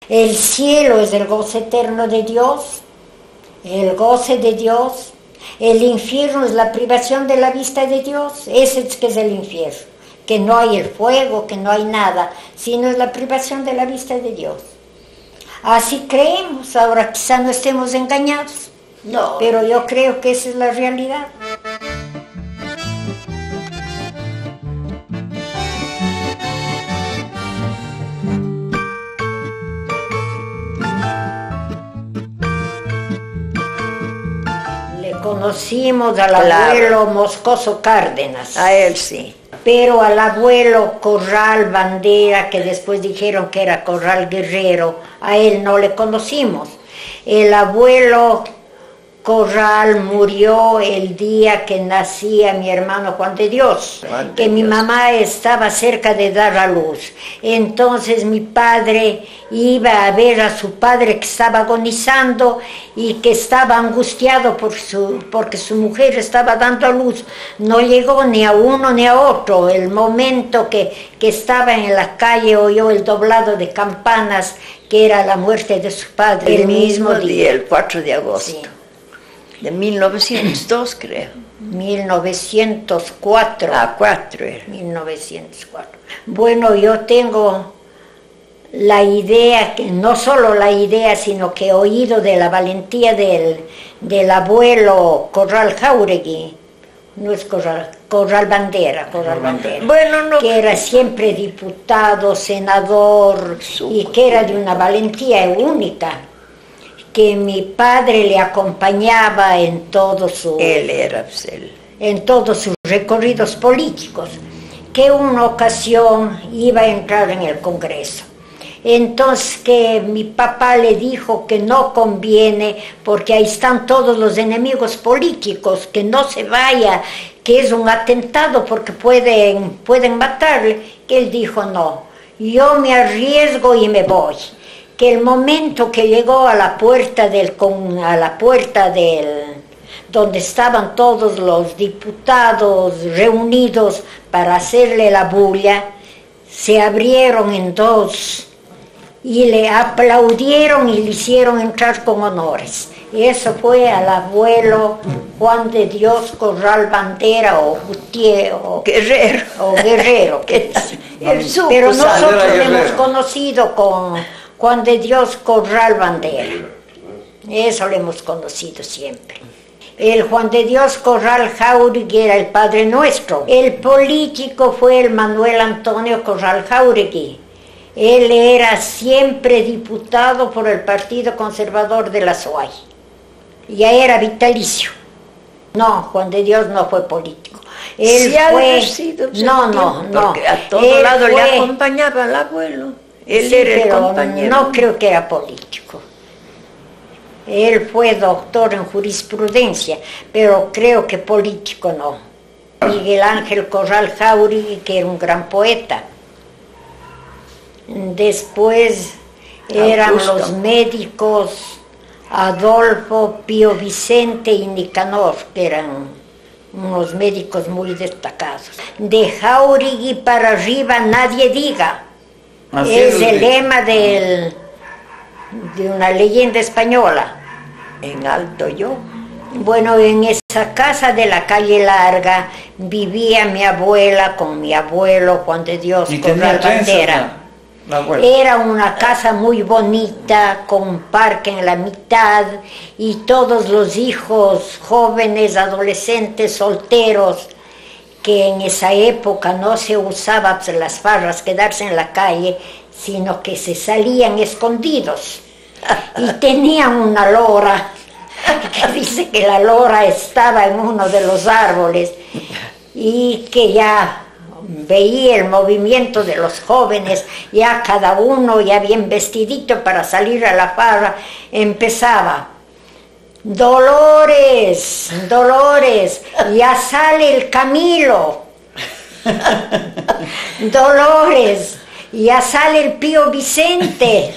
El cielo es el goce eterno de Dios, el goce de Dios. El infierno es la privación de la vista de Dios. Ese es que es el infierno, que no hay el fuego, que no hay nada, sino es la privación de la vista de Dios. Así creemos, ahora quizá no estemos engañados, No. pero yo creo que esa es la realidad. Le conocimos al abuelo Moscoso Cárdenas. A él sí. Pero al abuelo Corral Bandera, que después dijeron que era Corral Guerrero, a él no le conocimos. El abuelo Corral murió el día que nacía mi hermano Juan de Dios, que mi mamá estaba cerca de dar a luz. Entonces mi padre iba a ver a su padre que estaba agonizando y que estaba angustiado porque su mujer estaba dando a luz. No llegó ni a uno ni a otro. El momento que estaba en la calle oyó el doblado de campanas, que era la muerte de su padre. El mismo día, el 4 de agosto. Sí. De 1902, creo. 1904. 4 era. 1904. Bueno, yo tengo la idea, no solo la idea, sino que he oído de la valentía del abuelo Corral Jáuregui, no es Corral Bandera, Bueno, no. que era siempre diputado, senador, y que era de una valentía única, que mi padre le acompañaba en todos sus recorridos políticos, que una ocasión iba a entrar en el Congreso. Entonces que mi papá le dijo que no conviene porque ahí están todos los enemigos políticos, que no se vaya, que es un atentado porque pueden matarle. Que él dijo no, yo me arriesgo y me voy. Que el momento que llegó a la puerta donde estaban todos los diputados reunidos para hacerle la bulla, se abrieron en dos y le aplaudieron y le hicieron entrar con honores. Y eso fue al abuelo Juan de Dios Corral Bandera o Gutiérrez o Guerrero. Pero nosotros le hemos conocido con Juan de Dios Corral Bandera. Eso lo hemos conocido siempre. El Juan de Dios Corral Jáuregui era el Padre Nuestro. El político fue el Manuel Antonio Corral Jáuregui. Él era siempre diputado por el Partido Conservador de la SOAY. Ya era vitalicio. No, Juan de Dios no fue político. Él fue... No. Porque a todo lado le acompañaba al abuelo. Él era el compañero. No creo que era político. Él fue doctor en jurisprudencia, pero creo que político no. Miguel Ángel Corral Jáuregui, que era un gran poeta. Después eran los médicos Adolfo, Pío Vicente y Nicanor, que eran unos médicos muy destacados. De Jáuregui para arriba nadie diga. Es el lema de una leyenda española. En alto yo. Bueno, en esa casa de la calle Larga vivía mi abuela con mi abuelo Juan de Dios Corral Bandera. Era una casa muy bonita, con un parque en la mitad, y todos los hijos jóvenes, adolescentes, solteros, que en esa época no se usaba pues, las farras, quedarse en la calle, sino que se salían escondidos. Y tenían una lora, que dice que la lora estaba en uno de los árboles, y que ya veía el movimiento de los jóvenes, ya cada uno ya bien vestidito para salir a la farra, empezaba: Dolores, Dolores, ya sale el Camilo. Dolores, ya sale el Pío Vicente.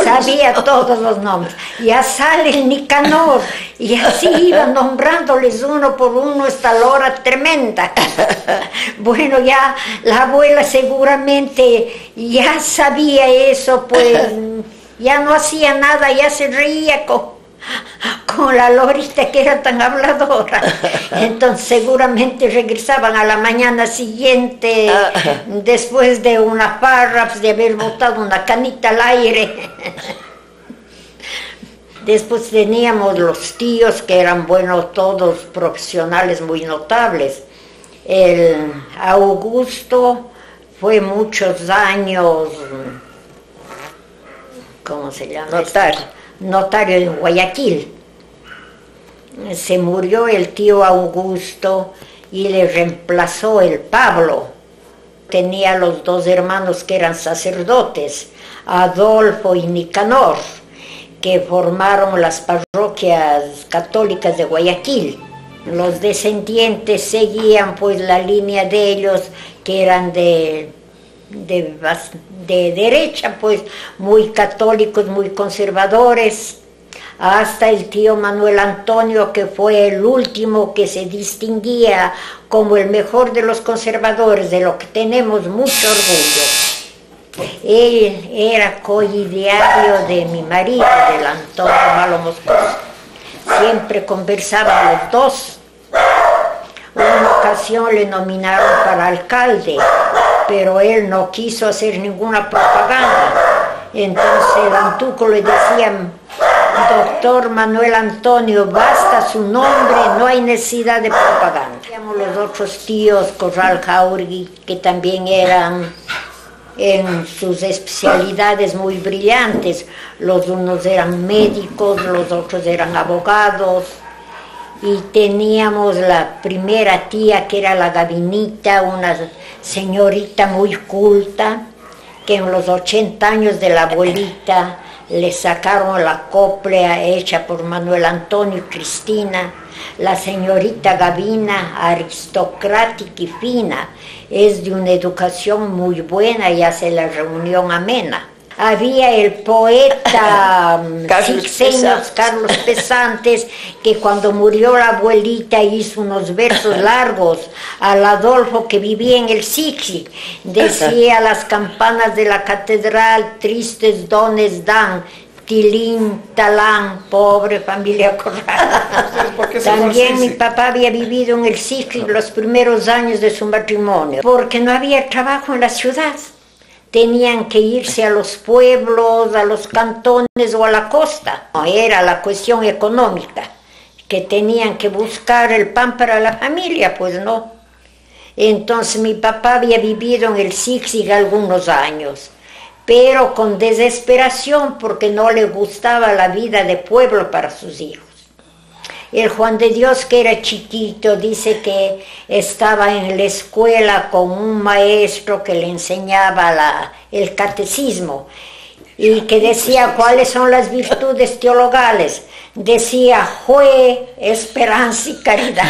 Sabía todos los nombres. Ya sale el Nicanor. Y así iban nombrándoles uno por uno esta lora tremenda. Bueno, ya la abuela seguramente ya sabía eso, pues ya no hacía nada, ya se reía con la lorita que era tan habladora. Entonces seguramente regresaban a la mañana siguiente, después de una farra, de haber botado una canita al aire. Después teníamos los tíos que eran, bueno, todos profesionales muy notables. El Augusto fue muchos años, ¿cómo se llama? Notario en Guayaquil. Se murió el tío Augusto y le reemplazó el Pablo. Tenía los dos hermanos que eran sacerdotes, Adolfo y Nicanor, que formaron las parroquias católicas de Guayaquil. Los descendientes seguían pues la línea de ellos, que eran de derecha, pues muy católicos, muy conservadores, hasta el tío Manuel Antonio, que fue el último que se distinguía como el mejor de los conservadores, de lo que tenemos mucho orgullo. Él era coideario de mi marido, del Antonio Malo Moscoso. Siempre conversaban los dos. Una ocasión le nominaron para alcalde, pero él no quiso hacer ninguna propaganda. Entonces el Antuco le decía: doctor Manuel Antonio, basta su nombre, no hay necesidad de propaganda. Teníamos los otros tíos, Corral Jauregui, que también eran en sus especialidades muy brillantes. Los unos eran médicos, los otros eran abogados. Y teníamos la primera tía, que era la Gavinita, una señorita muy culta, que en los 80 años de la abuelita le sacaron la copla hecha por Manuel Antonio y Cristina. La señorita Gavina, aristocrática y fina, es de una educación muy buena y hace la reunión amena. Había el poeta Carlos Pesantes, que cuando murió la abuelita hizo unos versos largos al Adolfo, que vivía en el Sixi. Decía: las campanas de la catedral tristes dones dan, tilín, talán, pobre familia Corral. También mi papá había vivido en el Sixi los primeros años de su matrimonio, porque no había trabajo en la ciudad. Tenían que irse a los pueblos, a los cantones o a la costa. No, era la cuestión económica, que tenían que buscar el pan para la familia, pues no. Entonces mi papá había vivido en el Sixig algunos años, pero con desesperación, porque no le gustaba la vida de pueblo para sus hijos. El Juan de Dios, que era chiquito, dice que estaba en la escuela con un maestro que le enseñaba el catecismo, y que decía: ¿cuáles son las virtudes teologales? Decía: fe, esperanza y caridad.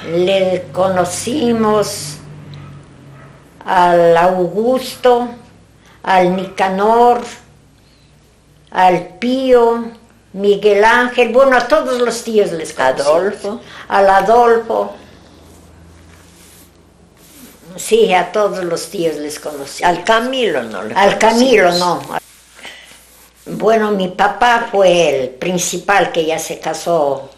Le conocimos al Augusto, al Nicanor, al Pío, Miguel Ángel, bueno, a todos los tíos les conocimos. Al Adolfo. Sí, a todos los tíos les conocí. Al Camilo no le Al Camilo no. Bueno, mi papá fue el principal, que ya se casó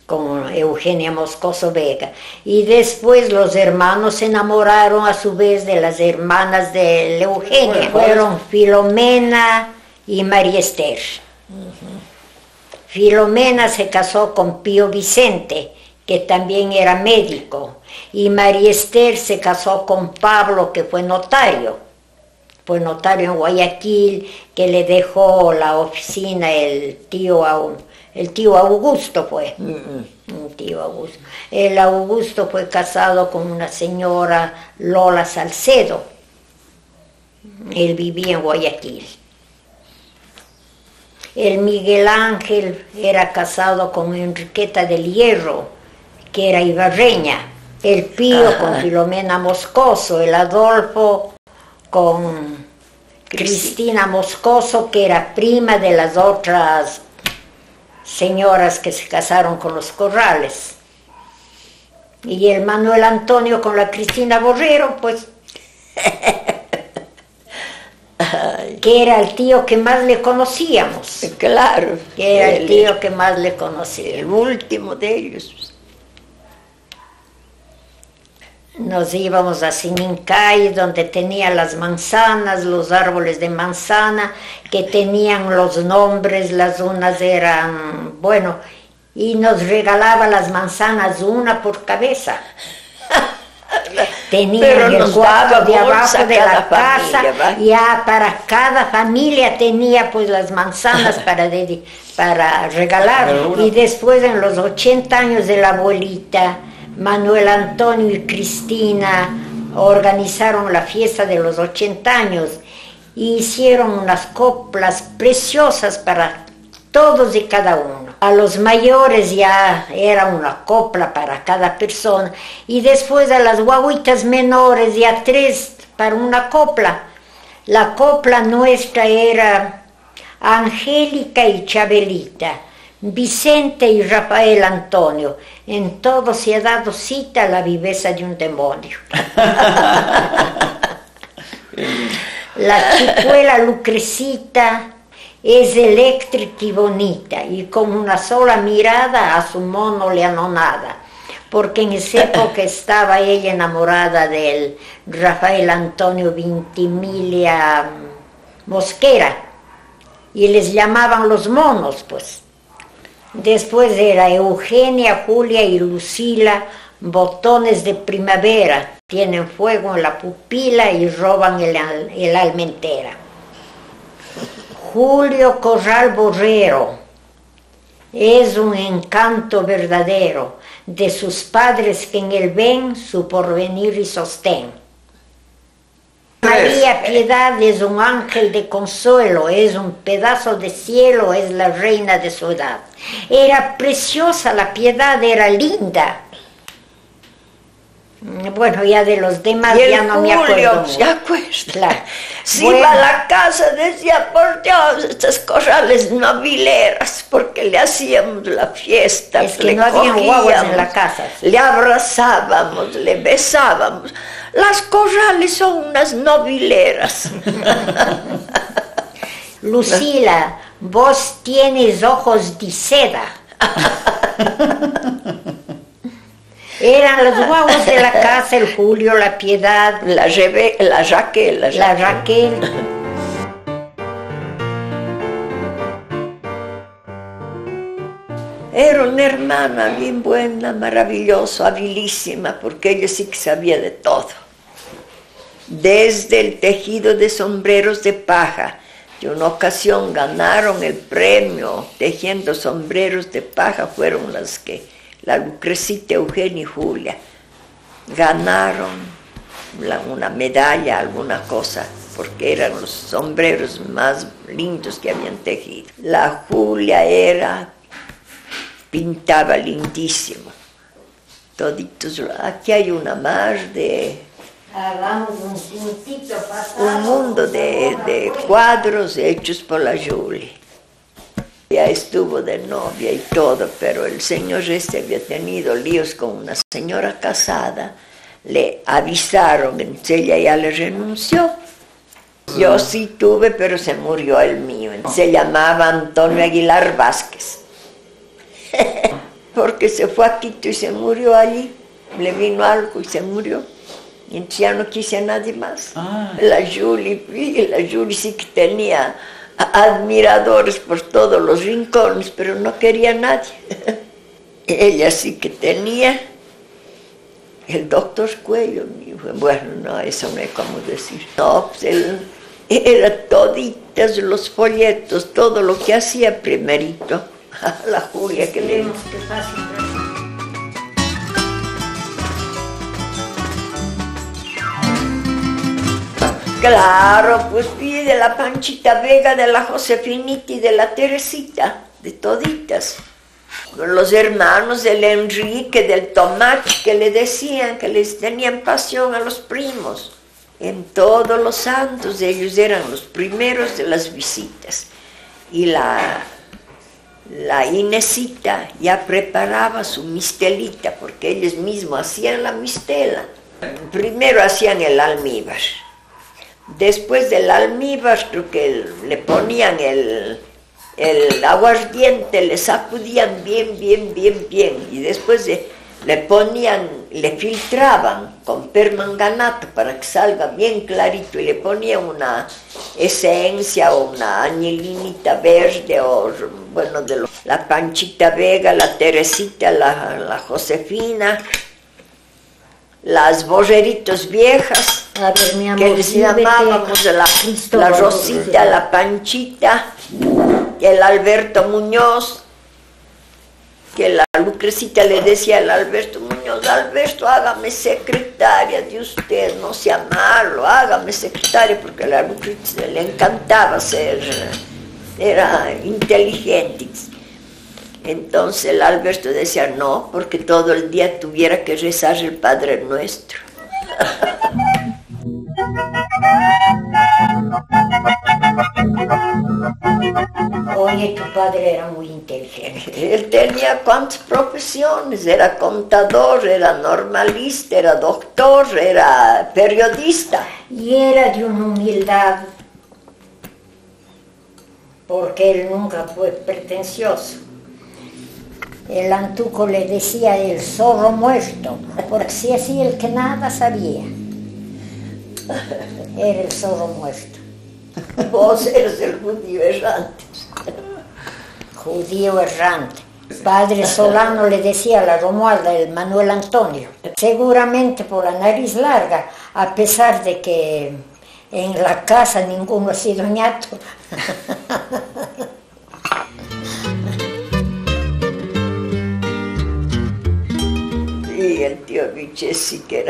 con Eugenia Moscoso Vega. Y después los hermanos se enamoraron a su vez de las hermanas de Eugenia. Fueron Filomena y María Esther. Filomena se casó con Pío Vicente, que también era médico, y María Esther se casó con Pablo, que fue notario en Guayaquil, que le dejó la oficina el tío Augusto fue. Un tío Augusto. El Augusto fue casado con una señora Lola Salcedo. Él vivía en Guayaquil. El Miguel Ángel era casado con Enriqueta del Hierro, que era ibarreña. El Pío con Filomena Moscoso. El Adolfo con Cristina Moscoso, que era prima de las otras señoras que se casaron con los Corrales. Y el Manuel Antonio con la Cristina Borrero, pues Que era el tío que más le conocíamos. Claro. Que era el tío que más le conocíamos. El último de ellos. Nos íbamos a Sinincay, donde tenía las manzanas, los árboles de manzana, que tenían los nombres, las unas eran, bueno, y nos regalaba las manzanas una por cabeza. Tenían el cuarto de abajo de la casa, ya para cada familia tenía pues las manzanas para regalar. Y después en los 80 años de la abuelita, Manuel Antonio y Cristina organizaron la fiesta de los 80 años y hicieron unas coplas preciosas para todos y cada uno. A los mayores ya era una copla para cada persona y después a las guaguitas menores ya 3 para una copla. La copla nuestra era Angélica y Chabelita, Vicente y Rafael Antonio. En todo se ha dado cita a la viveza de un demonio. La chicuela Lucrecita es eléctrica y bonita, y con una sola mirada a su mono le anonada, porque en esa época estaba ella enamorada del Rafael Antonio Vintimiglia Mosquera, y les llamaban los monos, pues. Después era Eugenia, Julia y Lucila, botones de primavera, tienen fuego en la pupila y roban el alma entera. Julio Corral Borrero es un encanto verdadero de sus padres que en él ven su porvenir y sostén. María Piedad es un ángel de consuelo, es un pedazo de cielo, es la reina de su edad. Era preciosa la Piedad, era linda. Bueno, ya de los demás ya no me acuerdo. ¿Se acuerda? Claro. Si iba a la casa decía, por Dios, estas corrales nobileras, porque le hacíamos la fiesta. Es que no había guaguas en la casa. Le abrazábamos, le besábamos. Las corrales son unas nobileras. Lucila, vos tienes ojos de seda. Eran los guaguas de la casa, el Julio, la Piedad, la Raquel. La Raquel. Era una hermana bien buena, maravillosa, habilísima, porque ella sí que sabía de todo. Desde el tejido de sombreros de paja. Y una ocasión ganaron el premio tejiendo sombreros de paja, fueron las que la Lucrecita, Eugenia y Julia ganaron una medalla, alguna cosa, porque eran los sombreros más lindos que habían tejido. La Julia pintaba lindísimo. Toditos, aquí hay una más de... Hagamos un mundo de cuadros hechos por la Julia. Ya estuvo de novia y todo, pero el señor había tenido líos con una señora casada, le avisaron, entonces ella ya le renunció. Yo sí tuve, pero se murió el mío, se llamaba Antonio Aguilar Vázquez, porque se fue a Quito y se murió allí, le vino algo y se murió, y entonces ya no quise a nadie más. La Julie sí que tenía admiradores por todos los rincones, pero no quería a nadie. Ella sí que tenía el doctor Cuello. Bueno, no, eso no hay cómo decir. No, pues él era toditas los folletos, todo lo que hacía primerito. La Julia que le... Claro, pues pide la Panchita Vega, de la Josefinita y de la Teresita, de toditas. Los hermanos del Enrique, del Tomás, que le decían que les tenían pasión a los primos. En todos los santos ellos eran los primeros de las visitas. Y la Inesita ya preparaba su mistelita, porque ellos mismos hacían la mistela. Primero hacían el almíbar. Después del almíbar, creo que le ponían el aguardiente, le sacudían bien, y después le ponían, le filtraban con permanganato para que salga bien clarito y le ponían una esencia o una añelinita verde o, bueno, la Panchita Vega, la Teresita, la Josefina, las borreritos viejas, a ver, mi amor, que les llamábamos la Rosita, la Panchita, el Alberto Muñoz, que la Lucrecita le decía al Alberto Muñoz: Alberto, hágame secretaria de usted, no sea malo, hágame secretaria, porque a la Lucrecita le encantaba era inteligente. Entonces el Alberto decía no, porque todo el día tuviera que rezar el Padre Nuestro. Oye, tu padre era muy inteligente. Él tenía cuántas profesiones, era contador, era normalista, era doctor, era periodista. Y era de una humildad, porque él nunca fue pretencioso. El Antuco le decía el zorro muerto, porque si así el que nada sabía. Era el zorro muerto. Vos eres el judío errante. Judío errante. Padre Solano le decía a la Romualda, el Manuel Antonio, seguramente por la nariz larga, a pesar de que en la casa ninguno ha sido ñato. Y el tío Vichesi, que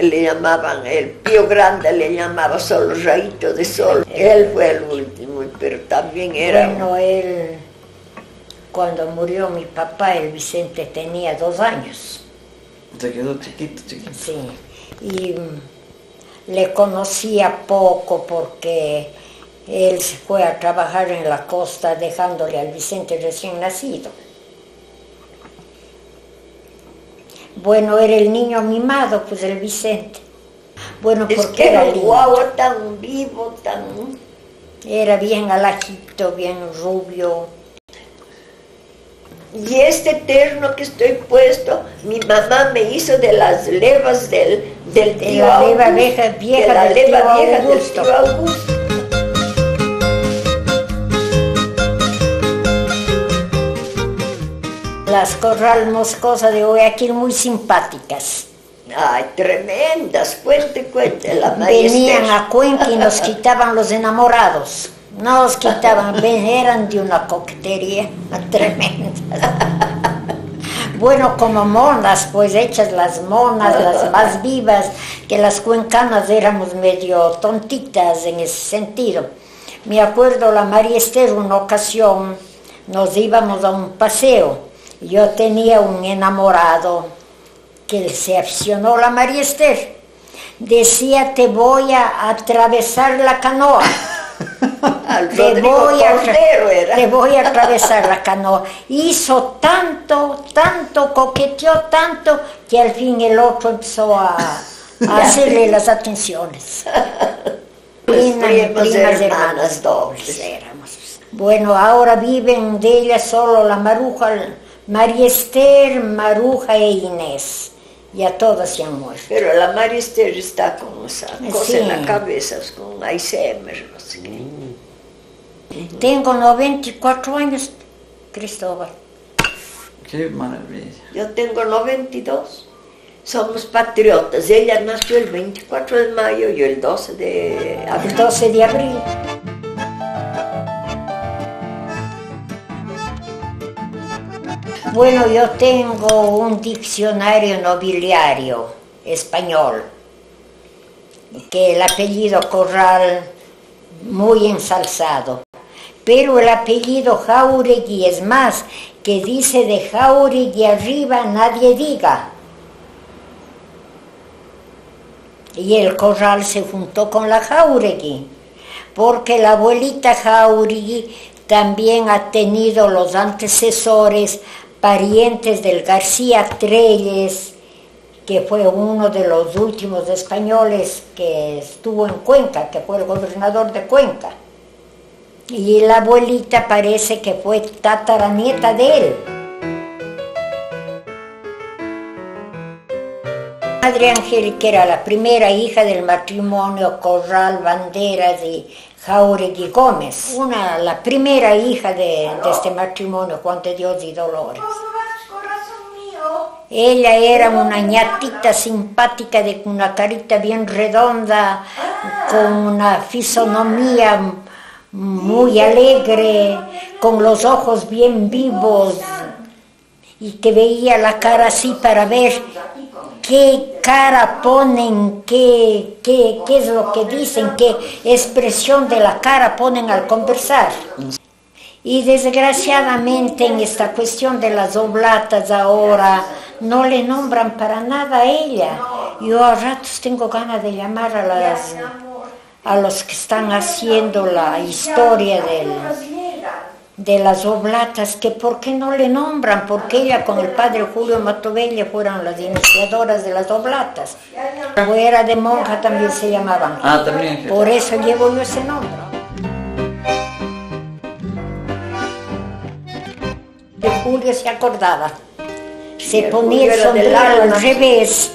le llamaban, el Pío Grande le llamaba solo Rayito de Sol. Él fue el último, pero también era... Bueno, él, cuando murió mi papá, el Vicente tenía 2 años. Se quedó chiquito. Sí, y le conocía poco porque él se fue a trabajar en la costa dejándole al Vicente recién nacido. Bueno, era el niño mimado, pues el Vicente. Bueno, es porque que era el lindo. guagua tan vivo, tan... Era bien alajito, bien rubio. Y este terno que estoy puesto, mi mamá me hizo de las levas del tío la leva Augusto. vieja De la del leva tío vieja del Augusto. tío Augusto. Las corral moscosas de Guayaquil muy simpáticas. Ay, tremendas, cuente, la Venían maestra. a Cuenca y nos quitaban los enamorados. Nos quitaban, eran de una coquetería tremenda. Bueno, como monas, pues hechas las monas, las más vivas, que las cuencanas éramos medio tontitas en ese sentido. Me acuerdo la María Esther, una ocasión nos íbamos a un paseo. Yo tenía un enamorado que se aficionó a la María Esther. Decía, te voy a atravesar la canoa. Te voy a atravesar la canoa. Hizo tanto, coqueteó tanto, que al fin el otro empezó a hacerle las atenciones. Primas hermanas dobles. Éramos. Bueno, ahora viven de ella solo la Maruja, María Esther, Maruja e Inés. Ya todas se han muerto. Pero la María Esther está con esa cosa Sí. en la cabeza, con Alzheimer, no sé qué. Tengo 94 años, Cristóbal. Qué maravilla. Yo tengo 92. Somos patriotas. Ella nació el 24 de mayo, yo el 12 de El abril. 12 de abril. Bueno, yo tengo un diccionario nobiliario español, que el apellido Corral muy ensalzado, pero el apellido Jáuregui es más, que dice de Jáuregui arriba nadie diga. Y el Corral se juntó con la Jáuregui, porque la abuelita Jáuregui también ha tenido los antecesores, parientes del García Trelles, que fue uno de los últimos españoles que estuvo en Cuenca, que fue el gobernador de Cuenca. Y la abuelita parece que fue tataranieta de él. Madre Angélica era la primera hija del matrimonio Corral, Banderas y Jauregui Gómez. La primera hija de este matrimonio, Juan de Dios y Dolores. Ella era una ñatita simpática de una carita bien redonda, con una fisonomía muy alegre, con los ojos bien vivos, y que veía la cara así para ver qué cara ponen, qué es lo que dicen, qué expresión de la cara ponen al conversar. Y desgraciadamente en esta cuestión de las oblatas ahora no le nombran para nada a ella. Yo a ratos tengo ganas de llamar a los que están haciendo la historia de las oblatas, que por qué no le nombran, porque ella con el padre Julio Matovella fueron las iniciadoras de las oblatas. Fuera de monja también se llamaban. También. Por eso llevo yo ese nombre. De Julio se acordaba, se ponía el sombrero al revés.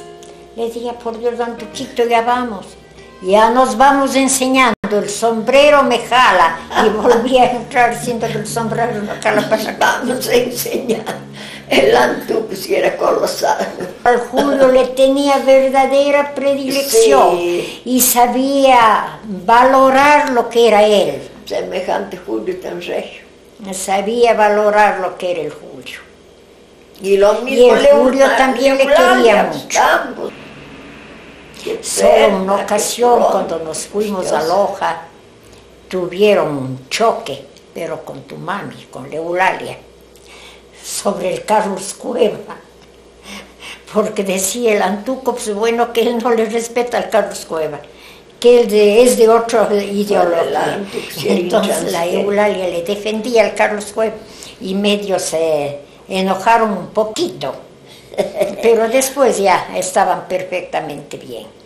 Le decía, por Dios, Antuquito, ya vamos. Ya nos vamos enseñando, el sombrero me jala, y volví a entrar siendo que el sombrero no jala para acá. Vamos a enseñar, el Antuco si era colosal. Al Julio le tenía verdadera predilección, sí, y sabía valorar lo que era él. Semejante Julio tan regio. Sabía valorar lo que era el Julio. Y el Julio también le quería mucho. Solo una ocasión, cuando nos fuimos a Loja, tuvieron un choque, pero con tu mami, con Eulalia, sobre el Carlos Cueva, porque decía el Antuco, pues bueno, que él no le respeta al Carlos Cueva, que él es de otra ideología. Entonces la Eulalia le defendía al Carlos Cueva y medio se enojaron un poquito, pero después ya estaban perfectamente bien.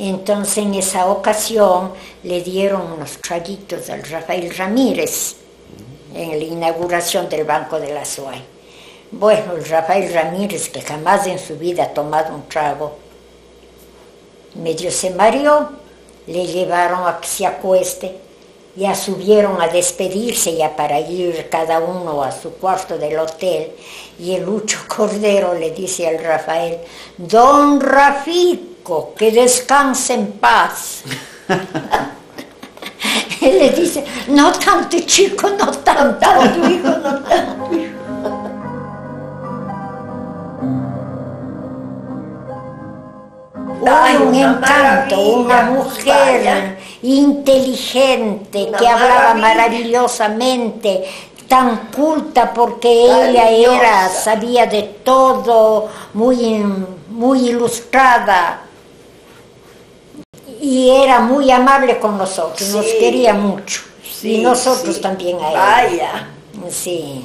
Entonces en esa ocasión le dieron unos traguitos al Rafael Ramírez en la inauguración del Banco de la SUAY. Bueno, el Rafael Ramírez, que jamás en su vida ha tomado un trago, medio se mareó, le llevaron a que se acueste, ya subieron a despedirse ya para ir cada uno a su cuarto del hotel, y el Lucho Cordero le dice al Rafael, don Rafico, que descanse en paz. Él le dice, no tanto chico, no tanto hijo, no tanto hijo. Un encanto, una mujer inteligente, que hablaba maravillosamente, tan culta porque ella sabía de todo, muy ilustrada, y era muy amable con nosotros, sí, nos quería mucho, sí, y nosotros sí, también a ella. Vaya. Sí.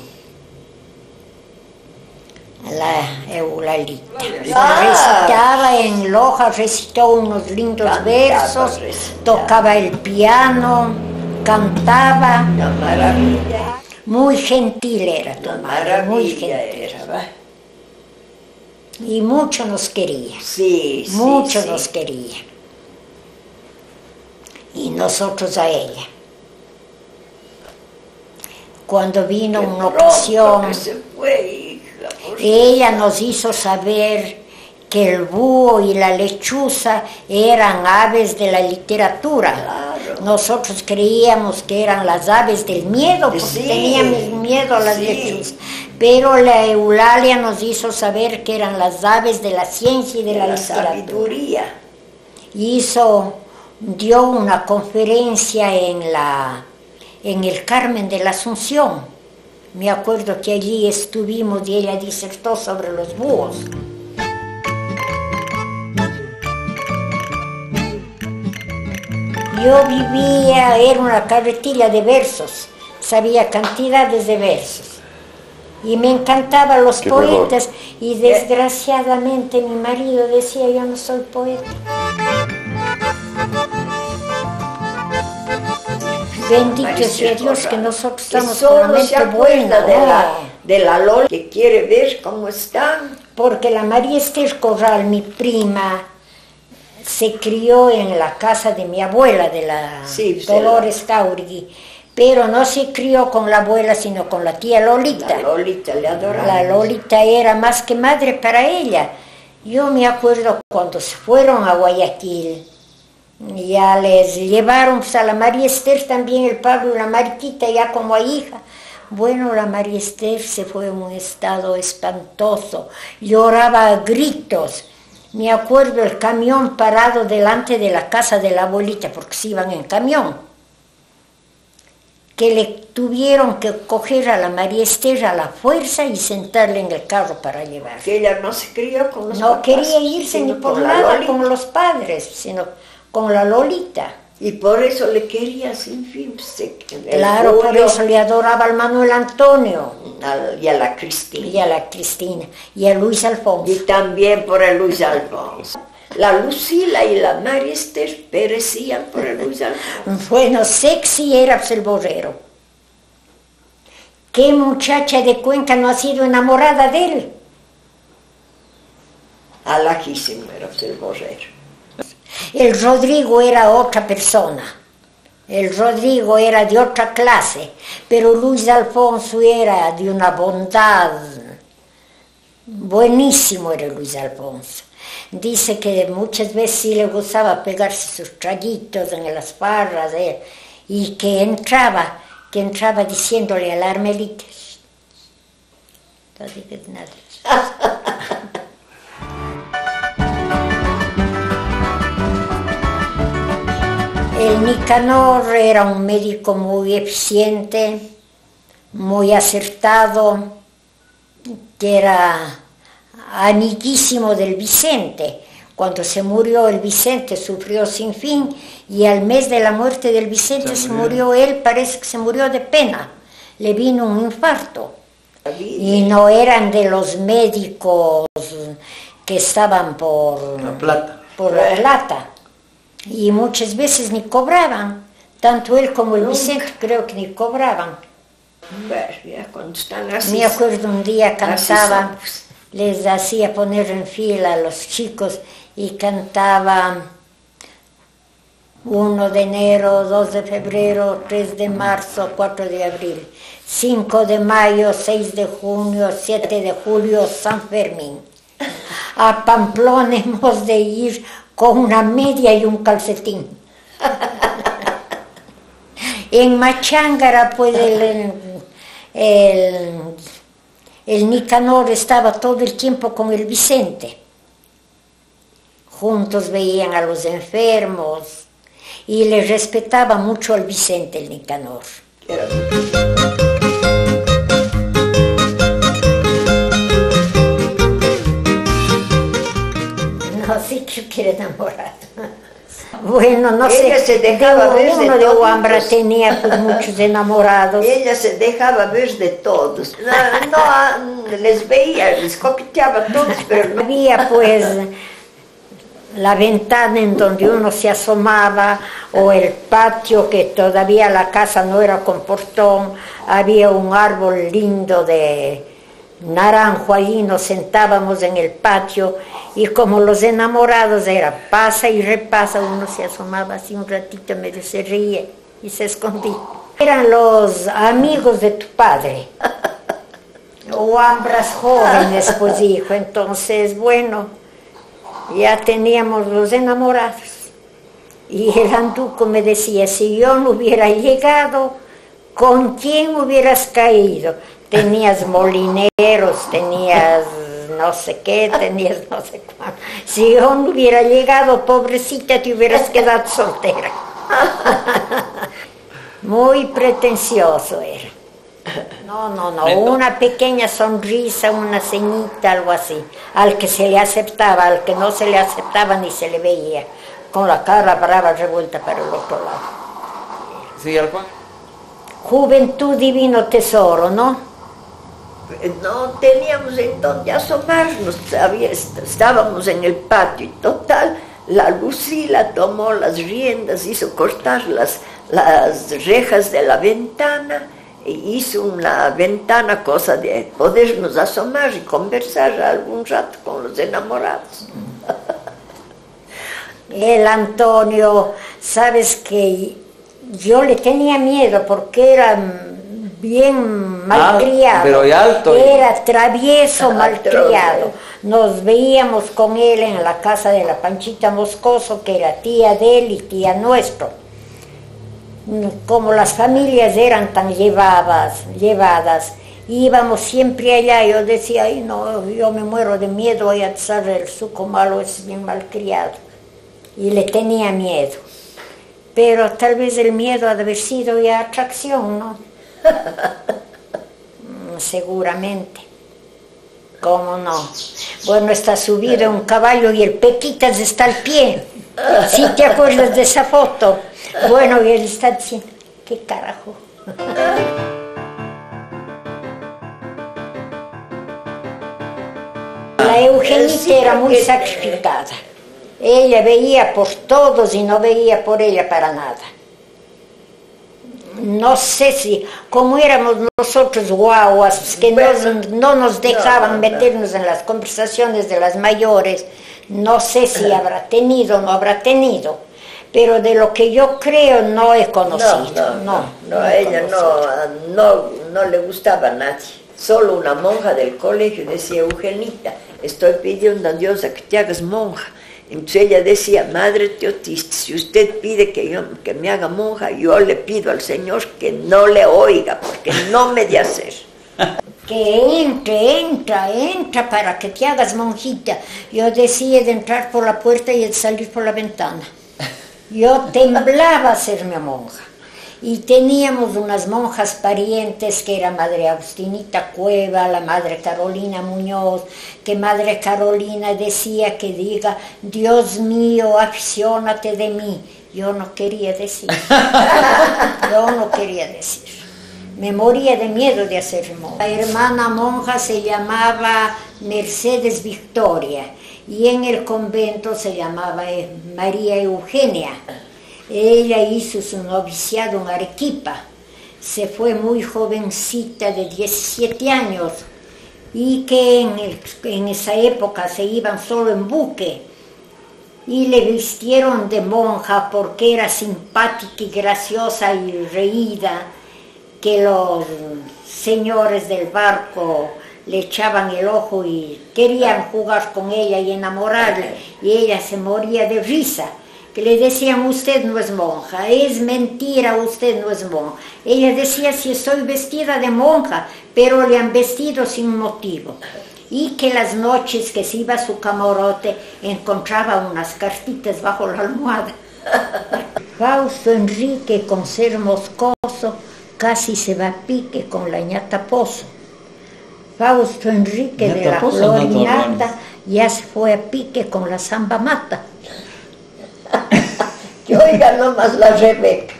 La Eulalita. Recitaba en Loja, recitó unos lindos versos, tocaba el piano, cantaba. Una maravilla. Muy gentil era tu madre, muy gentil. Era, y mucho nos quería. Sí, mucho sí, nos sí. quería. Y nosotros a ella. Cuando vino una ocasión, ella nos hizo saber que el búho y la lechuza eran aves de la literatura. Claro. Nosotros creíamos que eran las aves del miedo, porque sí, teníamos miedo a las lechuzas. Pero la Eulalia nos hizo saber que eran las aves de la ciencia y de la literatura. Sabiduría. Dio una conferencia en el Carmen de la Asunción. Me acuerdo que allí estuvimos y ella disertó sobre los búhos. Yo vivía, era una carretilla de versos, sabía cantidades de versos. Y me encantaban los Qué poetas, y desgraciadamente mi marido decía, yo no soy poeta. Bendito sea Dios que nosotros estamos con la mente buena. De la Lola, que quiere ver cómo están. Porque la María Esther Corral, mi prima, se crió en la casa de mi abuela, de la Dolores Jauregui, pero no se crió con la abuela, sino con la tía Lolita. La Lolita le adoraba. La Lolita era más que madre para ella. Yo me acuerdo cuando se fueron a Guayaquil, ya les llevaron pues, a la María Esther también el Pablo y la Mariquita ya como a hija. Bueno, la María Esther se fue en un estado espantoso, lloraba a gritos. Me acuerdo el camión parado delante de la casa de la abuelita, porque se iban en camión, que le tuvieron que coger a la María Esther a la fuerza y sentarle en el carro para llevar. Que ella no se crió con los No papás, quería irse ni por nada con los padres, sino con la Lolita. Y por eso le quería sin fin. Claro, por eso le adoraba al Manuel Antonio. Y a la Cristina. Y a la Cristina. Y a Luis Alfonso. Y también por el Luis Alfonso. La Lucila y la María Esther perecían por el Luis Alfonso. Bueno, sexy era pues, el borrero. ¿Qué muchacha de Cuenca no ha sido enamorada de él? Alajísimo era pues, el borrero. El Rodrigo era otra persona, el Rodrigo era de otra clase, pero Luis Alfonso era de una bondad, buenísimo era Luis Alfonso. Dice que muchas veces sí le gustaba pegarse sus traguitos en las farras y que entraba diciéndole a la Armelita, no digas nada. El Nicanor era un médico muy eficiente, muy acertado, que era amiguísimo del Vicente. Cuando se murió el Vicente sufrió sin fin y al mes de la muerte del Vicente se murió él, parece que se murió de pena, le vino un infarto. Y no eran de los médicos que estaban por La plata. Por la plata. Y muchas veces ni cobraban, tanto él como el Vicente creo que ni cobraban. Ya cuando están así. Me acuerdo un día cantaba, les hacía poner en fila a los chicos y cantaba 1 de enero, 2 de febrero, 3 de marzo, 4 de abril, 5 de mayo, 6 de junio, 7 de julio, San Fermín. A Pamplona hemos de ir con una media y un calcetín. En Machángara, pues el Nicanor estaba todo el tiempo con el Vicente. Juntos veían a los enfermos y le respetaba mucho al Vicente, el Nicanor. No, sí que era enamorado. Bueno, no ella sé, se dejaba ver uno de de todos. Huambra tenía pues, muchos enamorados. Ella se dejaba ver de todos. No, les veía, les coqueteaba a todos, pero no. Había pues la ventana en donde uno se asomaba o el patio, que todavía la casa no era con portón, había un árbol lindo de naranjo, allí nos sentábamos en el patio y como los enamorados era pasa y repasa, uno se asomaba así un ratito, medio se reía y se escondía. Eran los amigos de tu padre, o hambras jóvenes, pues dijo. Entonces, bueno, ya teníamos los enamorados. Y el Anduco me decía, si yo no hubiera llegado, ¿con quién hubieras caído? Tenías molineros, tenías no sé qué, tenías no sé cuánto. Si yo no hubiera llegado, pobrecita, te hubieras quedado soltera. Muy pretencioso era. No, una pequeña sonrisa, una ceñita, algo así. Al que se le aceptaba, al que no se le aceptaba ni se le veía. Con la cara brava revuelta para el otro lado. ¿Sí, Aljuan? Juventud, divino tesoro, ¿no? No teníamos en dónde asomarnos, estábamos en el patio y total, la Lucila tomó las riendas, hizo cortar las rejas de la ventana, e hizo una ventana, cosa de podernos asomar y conversar algún rato con los enamorados. El Antonio, sabes que yo le tenía miedo porque era bien malcriado. Pero y alto. Era travieso, malcriado. Nos veíamos con él en la casa de la Panchita Moscoso, que era tía de él y tía nuestro. Como las familias eran tan llevadas, íbamos siempre allá. Yo decía, ay no, yo me muero de miedo, voy a estar el suco malo, es bien malcriado. Y le tenía miedo. Pero tal vez el miedo ha de haber sido ya atracción, ¿no? Seguramente. ¿Cómo no? Bueno, está subido un caballo y el Pequitas está al pie. ¿Sí te acuerdas de esa foto? Bueno, y él está diciendo, ¿qué carajo? La Eugenita era muy sacrificada. Ella veía por todos y no veía por ella para nada. No sé si, como éramos nosotros guaguas, que no nos dejaban meternos en las conversaciones de las mayores, no sé si habrá tenido o no habrá tenido, pero de lo que yo creo no he conocido. No, a ella no le gustaba a nadie. Solo una monja del colegio decía, Eugenita, estoy pidiendo a Dios a que te hagas monja. Entonces ella decía, Madre Teotista, si usted pide que me haga monja, yo le pido al Señor que no le oiga, porque no me de hacer. Que entra para que te hagas monjita. Yo decía de entrar por la puerta y de salir por la ventana. Yo temblaba a hacerme monja. Y teníamos unas monjas parientes que era Madre Agustinita Cueva, la Madre Carolina Muñoz, que Madre Carolina decía que diga, Dios mío, aficiónate de mí. Yo no quería decir. Me moría de miedo de hacer monja. La hermana monja se llamaba Mercedes Victoria y en el convento se llamaba María Eugenia. Ella hizo su noviciado en Arequipa, se fue muy jovencita de 17 años y que en esa época se iban solo en buque y le vistieron de monja porque era simpática y graciosa y reída, que los señores del barco le echaban el ojo y querían jugar con ella y enamorarla y ella se moría de risa. Que le decían, usted no es monja, es mentira, usted no es monja. Ella decía, sí, estoy vestida de monja, pero le han vestido sin motivo. Y que las noches que se iba a su camarote, encontraba unas cartitas bajo la almohada. Fausto Enrique, con ser moscoso, casi se va a pique con la ñata Pozo. Fausto Enrique de la Florinata ya se fue a pique con la Zamba Mata. Que oiga nomás la Rebeca.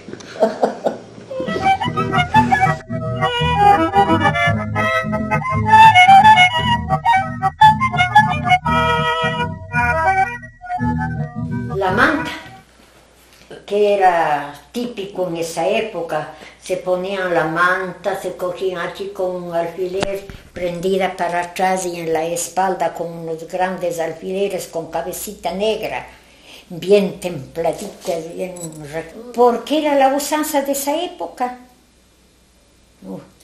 La manta, que era típico en esa época, se ponían la manta, se cogían aquí con un alfiler prendida para atrás y en la espalda con unos grandes alfileres con cabecita negra, bien templaditas, bien... porque era la usanza de esa época.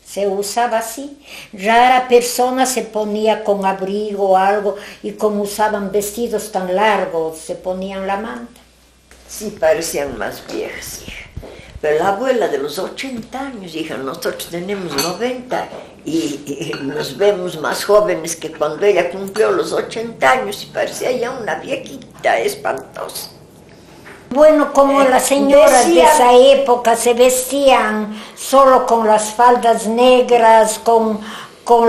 Se usaba así. Rara persona se ponía con abrigo o algo, y como usaban vestidos tan largos, se ponían la manta. Sí, parecían más viejas, hija. Pero la abuela de los 80 años, hija, nosotros tenemos 90 y nos vemos más jóvenes que cuando ella cumplió los 80 años y parecía ya una viejita espantosa. Bueno, como las señoras de esa época se vestían solo con las faldas negras, con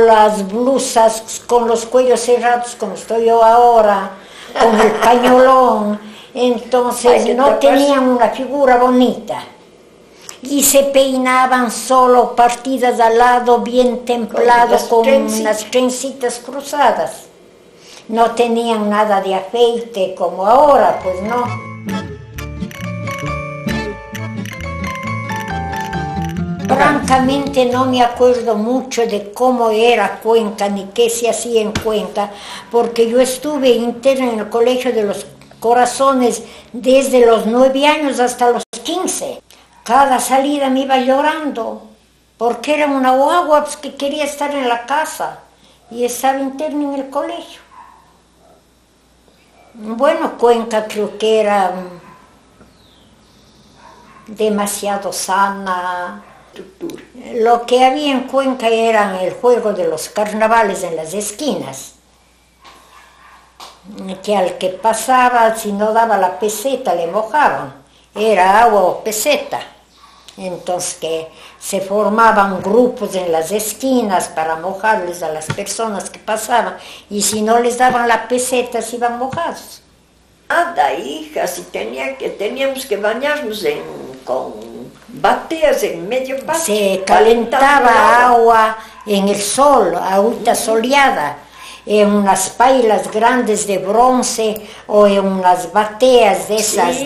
las blusas, con los cuellos cerrados, como estoy yo ahora, con el pañolón, entonces no tenían una figura bonita. y se peinaban solo partidas al lado, bien templado, con unas trencitas cruzadas. No tenían nada de afeite como ahora, pues no. Francamente no me acuerdo mucho de cómo era Cuenca ni qué se hacía en Cuenca, porque yo estuve interna en el Colegio de los Corazones desde los 9 años hasta los 15. Cada salida me iba llorando, porque era una guagua pues, que quería estar en la casa y estaba interna en el colegio. Bueno, Cuenca creo que era demasiado sana. Lo que había en Cuenca era el juego de los carnavales en las esquinas, que al que pasaba, si no daba la peseta, le mojaban, era agua o peseta. Entonces que se formaban grupos en las esquinas para mojarles a las personas que pasaban, y si no les daban la peseta, se iban mojados. Nada, hija, si teníamos que bañarnos con bateas en medio patio. Se calentaba agua en el sol, agüita soleada, en unas pailas grandes de bronce o en unas bateas de esas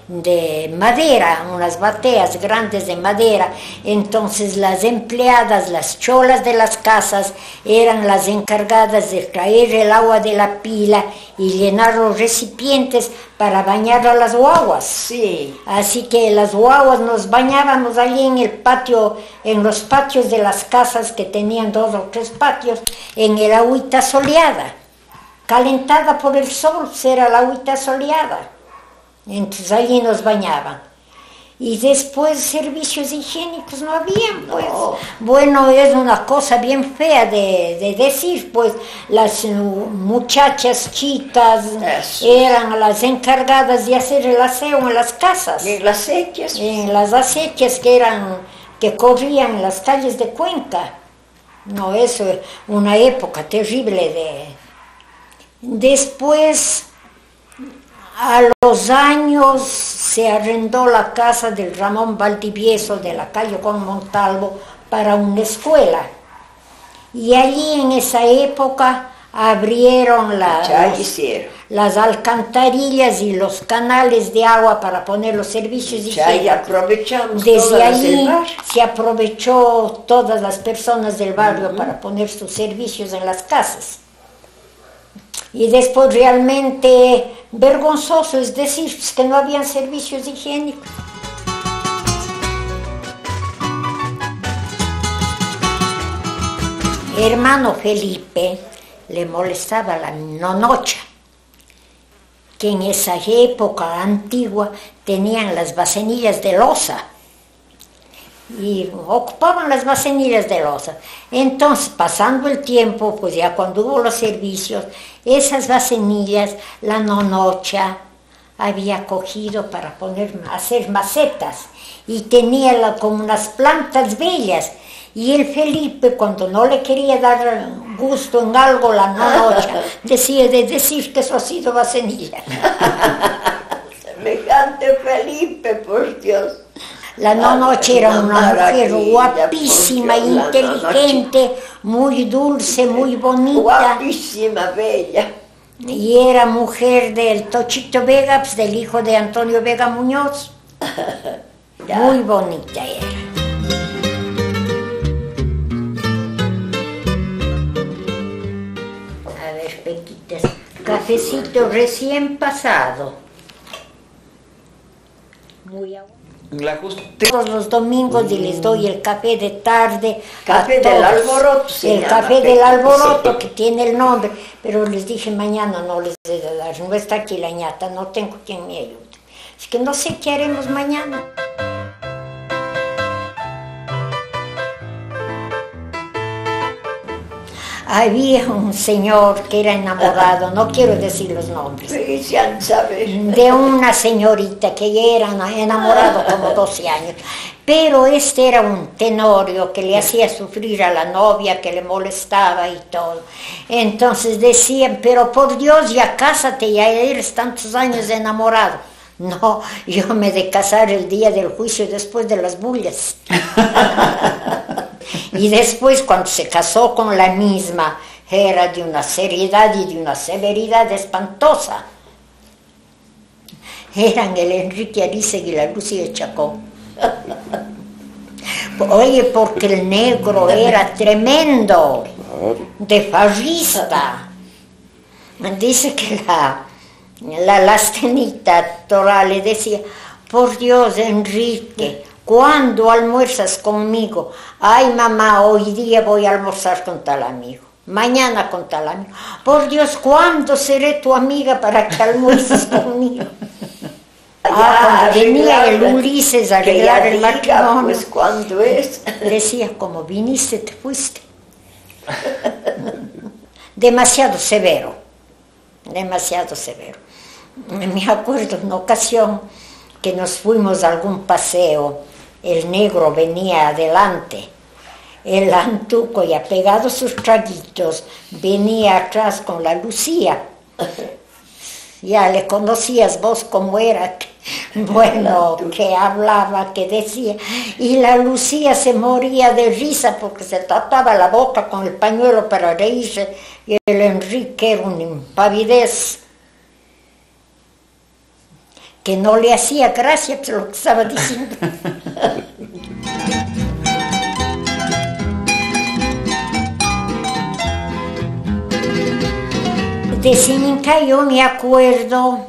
de madera, unas bateas grandes de madera. Entonces las empleadas, las cholas de las casas, eran las encargadas de traer el agua de la pila y llenar los recipientes para bañar a las guaguas. Sí. Así que las guaguas nos bañábamos allí en el patio, en los patios de las casas que tenían 2 o 3 patios, en el agüita soleada, calentada por el sol, era la agüita soleada. Entonces allí nos bañaban. Y después servicios higiénicos no habían, pues. No. Bueno, es una cosa bien fea de decir, pues las muchachas chicas eran las encargadas de hacer el aseo en las casas. En las acequias. En las acequias que corrían en las calles de Cuenca. No, eso es una época terrible de... Después, a los años, se arrendó la casa del Ramón Valdivieso de la calle Juan Montalvo para una escuela. Y allí en esa época abrieron las alcantarillas y los canales de agua para poner los servicios higiénicos. Aprovechamos. Desde allí se aprovechó todas las personas del barrio para poner sus servicios en las casas. Y después realmente vergonzoso, es decir, pues, que no habían servicios higiénicos. Hermano Felipe le molestaba la nonocha, que en esa época antigua tenían las vasenillas de loza y ocupaban las vasenillas de loza. Entonces, pasando el tiempo, pues ya cuando hubo los servicios, esas vasenillas, la nonocha había cogido para hacer macetas y tenía como unas plantas bellas. Y el Felipe, cuando no le quería dar gusto en algo la nonocha, decía de decir que eso ha sido vasenilla. Semejante Felipe, por Dios. La nonocha era una mujer guapísima, inteligente, muy dulce, muy bonita. Guapísima, bella. Y era mujer del Tochito Vega, pues, del hijo de Antonio Vega Muñoz. Muy bonita era. A ver, Pequitas, cafecito recién pasado. Muy agua. Todos los domingos y les doy el café de tarde. Café del Alboroto. El café del Alboroto, que tiene el nombre, pero les dije mañana no les he de dar, no está aquí la ñata, no tengo quien me ayude. Es que no sé qué haremos mañana. Había un señor que era enamorado, no quiero decir los nombres, de una señorita que ya era enamorado como 12 años, pero este era un tenorio que le hacía sufrir a la novia, que le molestaba y todo. Entonces decían, pero por Dios, ya cásate, ya eres tantos años enamorado. No, yo me de casar el día del juicio después de las bullas. Y después cuando se casó con la misma, era de una seriedad y de una severidad espantosa. Eran el Enrique Arístegui y la Lucía Chacón. Oye, porque el negro era tremendo, de farrista. Dice que la lastenita Torá le decía, por Dios, Enrique, ¿cuándo almuerzas conmigo? Ay, mamá, hoy día voy a almorzar con tal amigo, mañana con tal amigo. Por Dios, ¿cuándo seré tu amiga para que almuerces conmigo? Cuando venía el Ulises a arreglar el matrimonio, pues, ¿cuándo es? decía, como viniste, te fuiste. Demasiado severo, demasiado severo. Me acuerdo en una ocasión que nos fuimos a algún paseo, el negro venía adelante, el antuco ya pegado sus traguitos, venía atrás con la Lucía. Ya le conocías vos cómo era, bueno, que hablaba, que decía, y la Lucía se moría de risa porque se tapaba la boca con el pañuelo para reírse, y el Enrique era una impavidez que no le hacía gracia lo que estaba diciendo. De Sinincay yo me acuerdo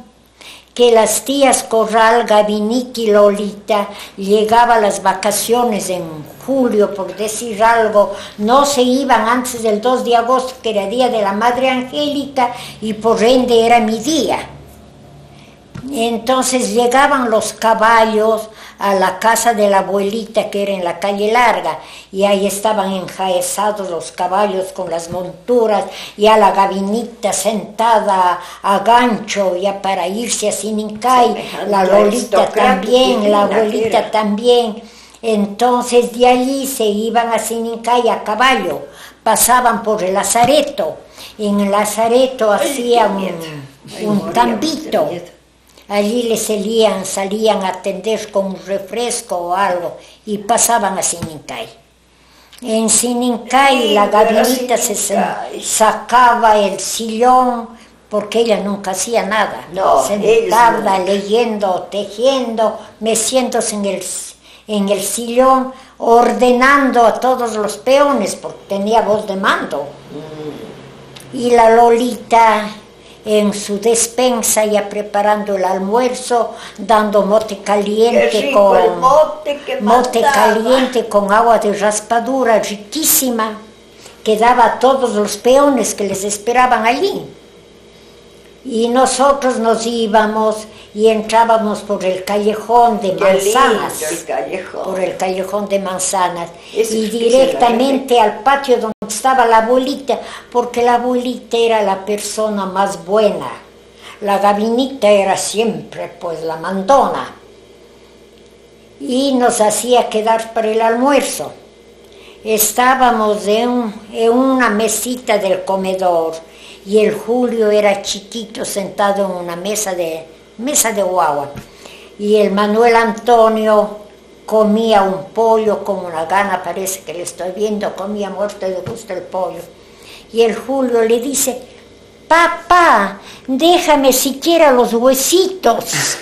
que las tías Corral, Gabinique y Lolita llegaban a las vacaciones en julio, por decir algo, no se iban antes del 2 de agosto, que era día de la Madre Angélica, y por ende era mi día. Entonces llegaban los caballos a la casa de la abuelita, que era en la calle Larga, y ahí estaban enjaezados los caballos con las monturas, y a la Gavinita sentada a gancho ya para irse a Sinincay, la Lolita también, la abuelita también. Entonces de allí se iban a Sinincay a caballo, pasaban por el Lazareto, en el Lazareto hacían un tambito. Allí les salían a atender con un refresco o algo y pasaban a Sinincay. En Sinincay la Gavinita se sacaba el sillón porque ella nunca hacía nada. No, sentada leyendo, tejiendo, meciéndose en el sillón, ordenando a todos los peones porque tenía voz de mando. Y la Lolita en su despensa ya preparando el almuerzo, dando mote caliente mote caliente con agua de raspadura riquísima, que daba a todos los peones que les esperaban allí. Y nosotros nos íbamos y entrábamos por el callejón de Manzanas, por el callejón de Manzanas, y directamente al patio donde estaba la abuelita, porque la abuelita era la persona más buena. La Gavinita era siempre pues la mandona, y nos hacía quedar para el almuerzo. Estábamos en una mesita del comedor, y el Julio era chiquito sentado en una mesa de guagua, y el Manuel Antonio comía un pollo con una gana, parece que le estoy viendo, comía muerto de gusto el pollo, y el Julio le dice, papá, déjame siquiera los huesitos.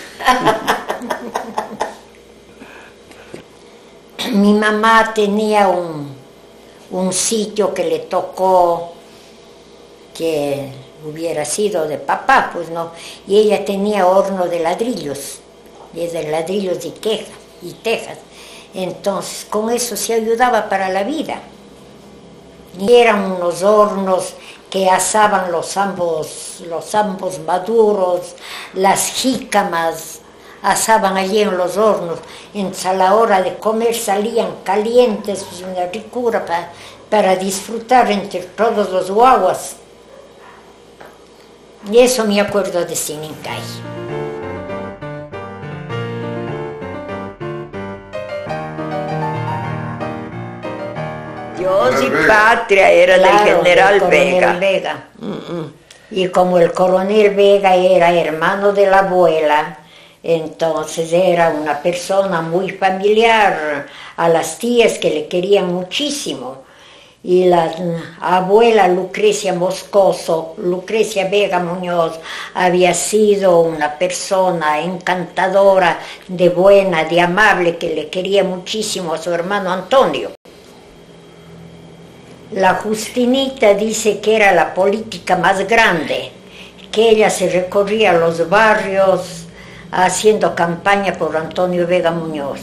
Mi mamá tenía un sitio que le tocó, que hubiera sido de papá, pues no, y ella tenía horno de ladrillos, y tejas, entonces con eso se ayudaba para la vida. Y eran unos hornos que asaban los zambos maduros, las jícamas, asaban allí en los hornos, entonces a la hora de comer salían calientes, pues una ricura para disfrutar entre todos los guaguas. Y eso me acuerdo de Sinincay. Dios y patria era del general Vega. Y como el coronel Vega era hermano de la abuela, Entonces era una persona muy familiar a las tías que le querían muchísimo. Y la abuela Lucrecia Moscoso, Lucrecia Vega Muñoz, había sido una persona encantadora, de buena, de amable, que le quería muchísimo a su hermano Antonio. La Justinita dice que era la política más grande, que ella se recorría los barrios haciendo campaña por Antonio Vega Muñoz.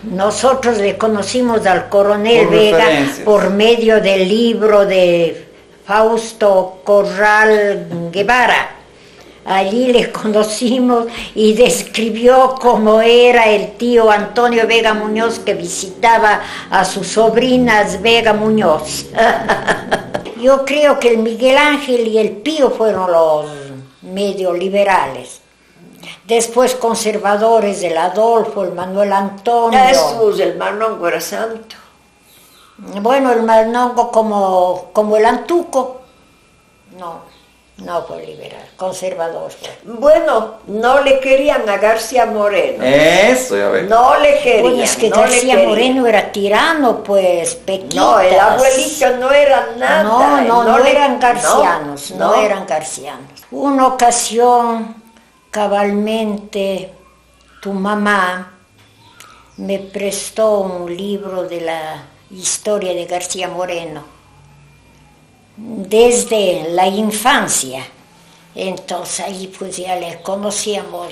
Nosotros le conocimos al coronel Vega por medio del libro de Fausto Corral Guevara. Allí le conocimos y describió cómo era el tío Antonio Vega Muñoz que visitaba a sus sobrinas Vega Muñoz. Yo creo que el Miguel Ángel y el Pío fueron los medio liberales. Después conservadores, el Adolfo, el Manuel Antonio. Jesús, el Manongo era santo. Bueno, el Manongo como el Antuco, no fue liberal, conservador fue. Bueno, no le querían a García Moreno. Eso, ya ves. No le querían. Bueno, es que no García Moreno era tirano, pues, Pequitas. No, el abuelito no era nada. No eran garcianos, no eran garcianos. Una ocasión, cabalmente, tu mamá me prestó un libro de la historia de García Moreno, desde la infancia. Entonces ahí pues ya le conocíamos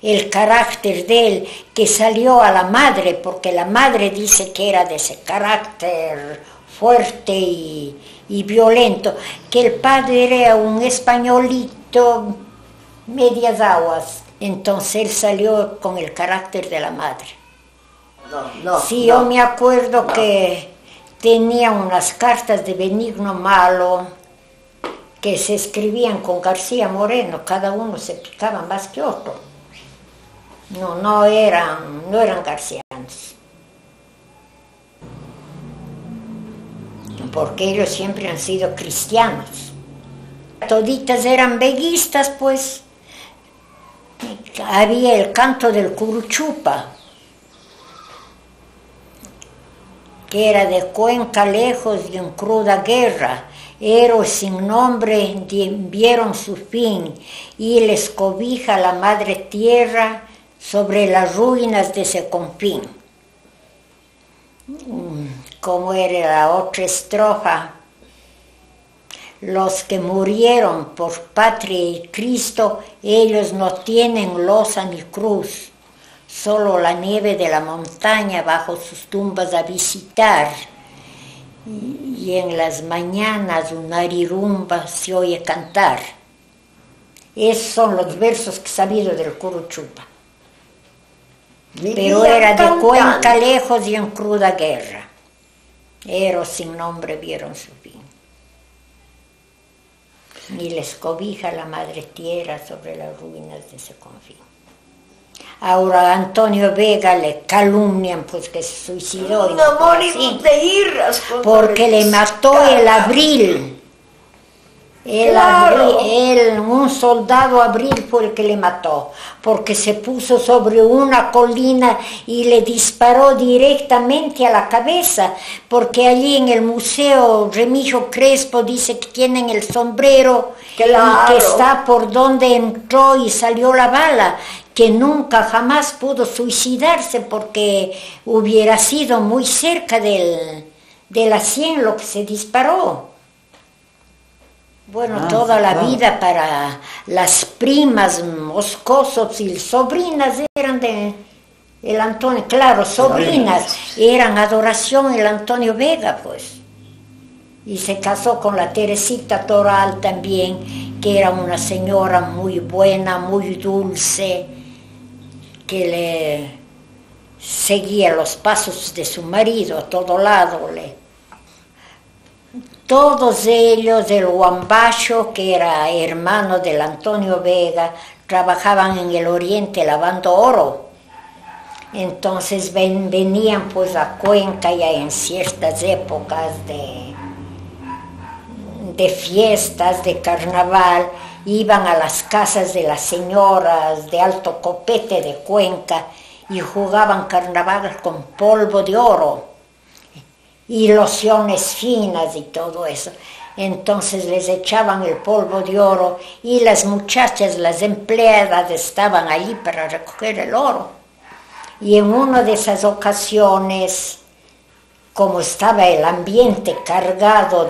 el carácter de él, que salió a la madre, porque la madre dice que era de ese carácter fuerte y violento, que el padre era un españolito medias aguas. Entonces él salió con el carácter de la madre. Sí, yo me acuerdo que tenía unas cartas de Benigno Malo que se escribían con García Moreno, cada uno se picaba más que otro. No eran garcianos. Porque ellos siempre han sido cristianos. Toditas eran veguistas, pues. Había el canto del Curuchupa, que era de Cuenca lejos y en cruda guerra, héroes sin nombre vieron su fin, y les cobija la madre tierra sobre las ruinas de ese confín. Como era la otra estrofa: los que murieron por patria y Cristo, ellos no tienen losa ni cruz, solo la nieve de la montaña bajo sus tumbas a visitar. Y en las mañanas una arirumba se oye cantar. Esos son los versos que he sabido del Curuchupa. Pero era de Cuenca lejos y en cruda guerra. Héroes sin nombre vieron su fin. Y les cobija la madre tierra sobre las ruinas de ese confín. Ahora Antonio Vega le calumnian pues que se suicidó. No morimos de irras. Porque le mató el Abril. Un soldado Abril fue el que le mató, porque se puso sobre una colina y le disparó directamente a la cabeza, porque allí en el museo Remigio Crespo dice que tienen el sombrero y que está por donde entró y salió la bala, que nunca jamás pudo suicidarse porque hubiera sido muy cerca de la sien lo que se disparó. Bueno, toda la vida para las primas Moscosos y sobrinas eran de el Antonio, claro, sobrinas, eran adoración el Antonio Vega, pues. Y se casó con la Teresita Toral también, que era una señora muy buena, muy dulce, que le seguía los pasos de su marido a todo lado. Todos ellos, el Huambacho, que era hermano del Antonio Vega, trabajaban en el oriente lavando oro. Entonces venían pues a Cuenca ya en ciertas épocas de fiestas, de carnaval, iban a las casas de las señoras de alto copete de Cuenca y jugaban carnaval con polvo de oro y lociones finas y todo eso. Entonces les echaban el polvo de oro y las muchachas, las empleadas, estaban allí para recoger el oro. Y en una de esas ocasiones, como estaba el ambiente cargado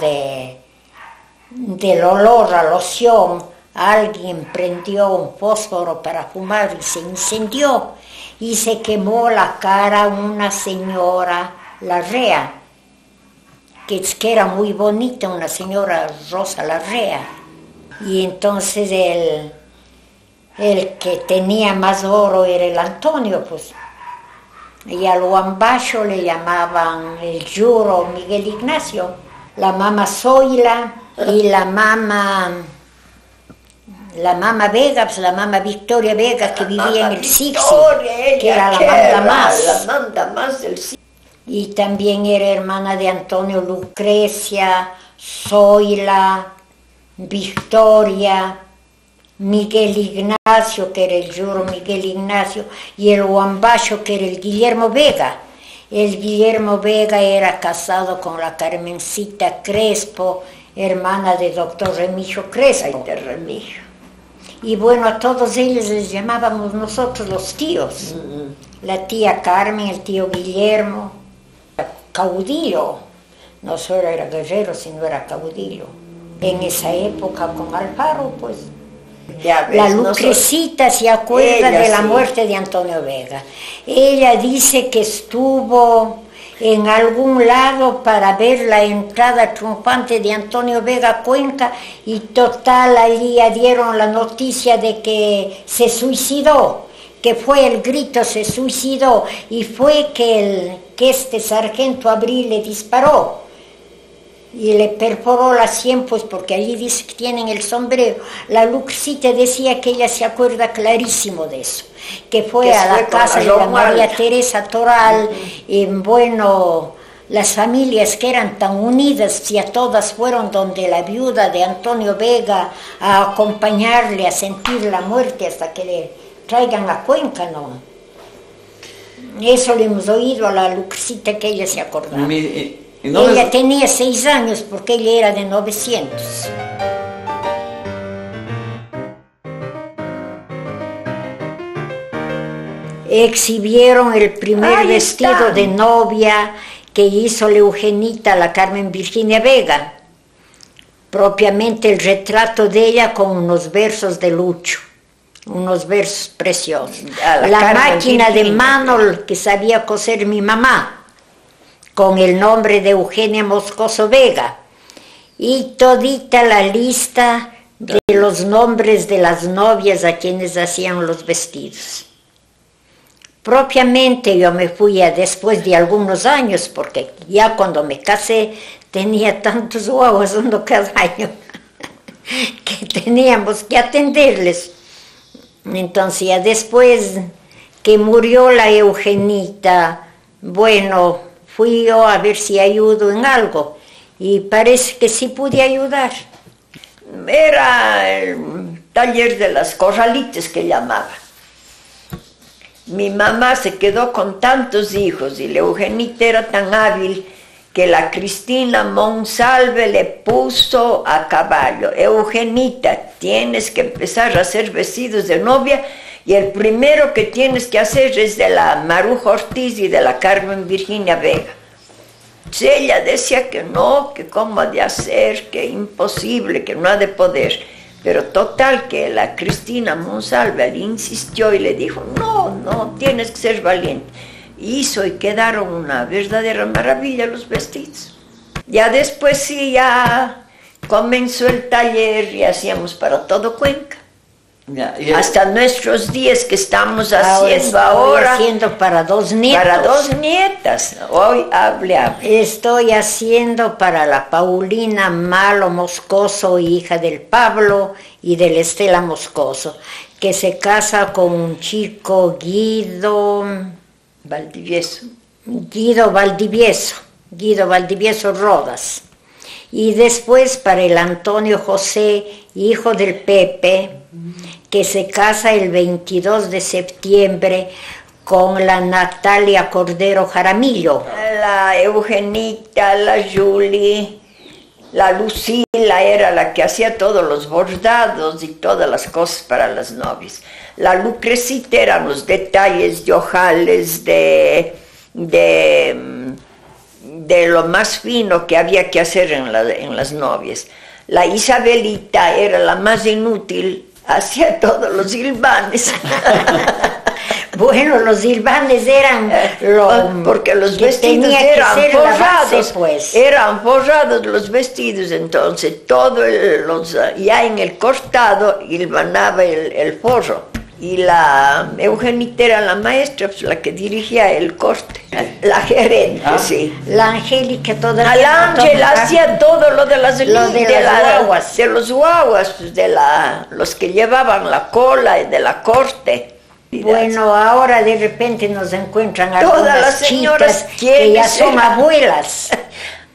del olor a loción, alguien prendió un fósforo para fumar y se incendió y se quemó la cara a una señora Larrea, que era muy bonita, una señora Rosa Larrea. Y entonces el que tenía más oro era el Antonio, pues. Y al Huambacho le llamaban el Yuro Miguel Ignacio, la mamá Zoila y la mamá Vega, pues la mamá Victoria Vega, que vivía en el Sixi, que era la manda más del Sixi. Y también era hermana de Antonio Lucrecia, Zoila, Victoria, Miguel Ignacio, que era el Yuro Miguel Ignacio, y el Huambacho, que era el Guillermo Vega. El Guillermo Vega era casado con la Carmencita Crespo, hermana de doctor Remigio Crespo. Ay, de Remigio. Y bueno, a todos ellos les llamábamos nosotros los tíos. La tía Carmen, el tío Guillermo, caudillo. No solo era guerrero, sino era caudillo. En esa época con Alfaro, pues. La Lucrecita se acuerda de la muerte de Antonio Vega. Ella dice que estuvo en algún lado para ver la entrada triunfante de Antonio Vega a Cuenca y total allí dieron la noticia de que se suicidó, que fue el grito, se suicidó, y fue que este sargento Abril le disparó y le perforó la sien, pues porque allí dice que tienen el sombrero. La Lucrecita decía que ella se acuerda clarísimo de eso, que fue a la casa de la María Teresa Toral, y bueno, las familias que eran tan unidas, ya todas fueron donde la viuda de Antonio Vega a acompañarle a sentir la muerte hasta que le traigan a Cuenca, ¿no? Eso le hemos oído a la Lucrecita, que ella se acordaba. Ella tenía 6 años porque ella era de 900. Exhibieron el primer vestido de novia que hizo la Eugenita, la Carmen Virginia Vega. Propiamente el retrato de ella con unos versos de Lucho, unos versos preciosos. La máquina de mano que sabía coser mi mamá, con el nombre de Eugenia Moscoso Vega, y todita la lista de los nombres de las novias a quienes hacían los vestidos. Propiamente yo me fui después de algunos años, porque ya cuando me casé tenía tantos guaguas uno cada año que teníamos que atenderles. Entonces ya después que murió la Eugenita, bueno, fui yo a ver si ayudo en algo, y parece que sí pude ayudar. Era el taller de las corralitas que llamaba. Mi mamá se quedó con tantos hijos y la Eugenita era tan hábil que la Cristina Monsalve le puso a caballo: Eugenita, tienes que empezar a hacer vestidos de novia, y el primero que tienes que hacer es de la Maruja Ortiz y de la Carmen Virginia Vega. Ella decía que no, que cómo ha de hacer, que imposible, que no ha de poder. Pero total que la Cristina Monsalve le insistió y le dijo: no, tienes que ser valiente. Hizo y quedaron una verdadera maravilla los vestidos. Ya después sí, ya comenzó el taller y hacíamos para todo Cuenca. Hasta nuestros días que estamos haciendo ahora. Estoy haciendo para 2 nietos. Para 2 nietas. Hoy hable. Estoy haciendo para la Paulina Malo Moscoso, hija del Pablo y de la Estela Moscoso, que se casa con un chico Guido Valdivieso Rodas. Y después para el Antonio José, hijo del Pepe, que se casa el 22 de septiembre con la Natalia Cordero Jaramillo. La Eugenita, la Julie, la Lucila era la que hacía todos los bordados y todas las cosas para las novias. La Lucrecita eran los detalles de ojales, de lo más fino que había que hacer en las novias. La Isabelita era la más inútil, hacía todos los hilvanes. Bueno, los hilvanes eran porque los que vestidos tenía que eran ser la base, forrados, pues. eran forrados los vestidos, entonces todo ya en el costado hilvanaba el forro. Y la Eugenita era la maestra, pues, la que dirigía el corte, la gerente, sí. La Angélica todavía. La Ángela hacía todo lo de las guaguas. De los guaguas, pues, los que llevaban la cola de la corte. Bueno, ahora de repente nos encuentran todas algunas las señoras chicas que ya son abuelas.